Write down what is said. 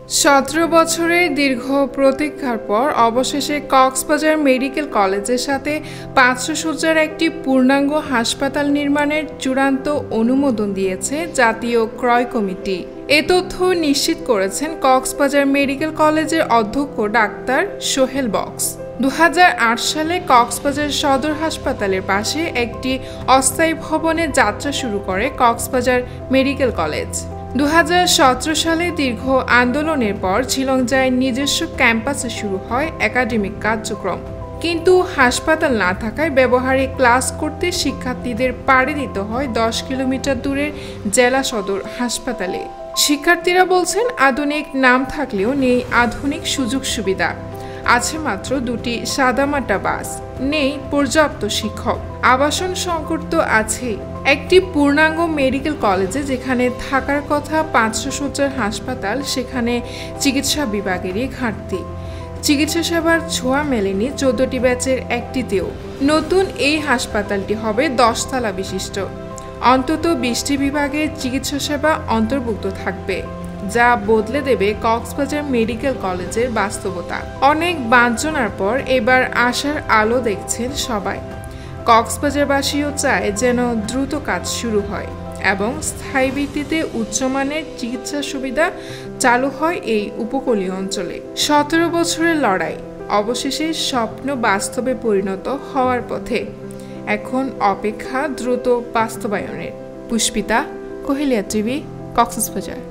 17 বছরের দীর্ঘ প্রতীক্ষার পর অবশেষে কক্সবাজার মেডিকেল কলেজের সাথে 500 শয্যার একটি পূর্ণাঙ্গ হাসপাতাল নির্মাণের চূড়ান্ত অনুমোদন দিয়েছে জাতীয় ক্রয় কমিটি। এ তথ্য নিশ্চিত করেছেন কক্সবাজার মেডিকেল কলেজের অধ্যক্ষ ডাক্তার সোহেল বক্স। 2008 সালে কক্সবাজার সদর হাসপাতালের পাশে একটি অস্থায়ী ভবনের যাত্রা শুরু করে কক্সবাজার মেডিকেল কলেজ। 2017 সালে দীর্ঘ আন্দোলনের পর ঝিলংজায় নিজস্ব ক্যাম্পাসে শুরু হয় একাডেমিক কার্যক্রম। কিন্তু হাসপাতাল না থাকায় ব্যবহারিক ক্লাস করতে শিক্ষার্থীদের পাড়ি দিতে হয় 10 কিলোমিটার দূরের জেলা সদর হাসপাতালে। শিক্ষার্থীরা বলছেন, আধুনিক নাম থাকলেও নেই আধুনিক সুযোগ সুবিধা। আছে মাত্র 2টি সাদামাটা বাস, নেই পর্যাপ্ত শিক্ষক, আবাসন সংকট তো আছেই। একটি পূর্ণাঙ্গ মেডিকেল কলেজে যেখানে থাকার কথা 500 শয্যার হাসপাতাল, সেখানে চিকিৎসা বিভাগেরই ঘাটতি। চিকিৎসা সেবার ছোঁয়া মেলেনি 14টি ব্যাচের একটিতেও। নতুন এই হাসপাতালটি হবে 10 তলা বিশিষ্ট। অন্তত 20টি বিভাগের চিকিৎসা সেবা অন্তর্ভুক্ত থাকবে, যা বদলে দেবে কক্সবাজার মেডিকেল কলেজের বাস্তবতা। অনেক বাঞ্ছনার পর এবার আশার আলো দেখছেন সবাই। কক্সবাজারবাসীও চায় যেন দ্রুত কাজ শুরু হয় এবং স্থায়ী ভিত্তিতে উচ্চমানের চিকিৎসা সুবিধা চালু হয় এই উপকূলীয় অঞ্চলে। 17 বছরের লড়াই অবশেষে স্বপ্ন বাস্তবে পরিণত হওয়ার পথে। এখন অপেক্ষা দ্রুত বাস্তবায়নের। পুষ্পিতা, কোহেলিয়া টিভি, কক্সবাজার।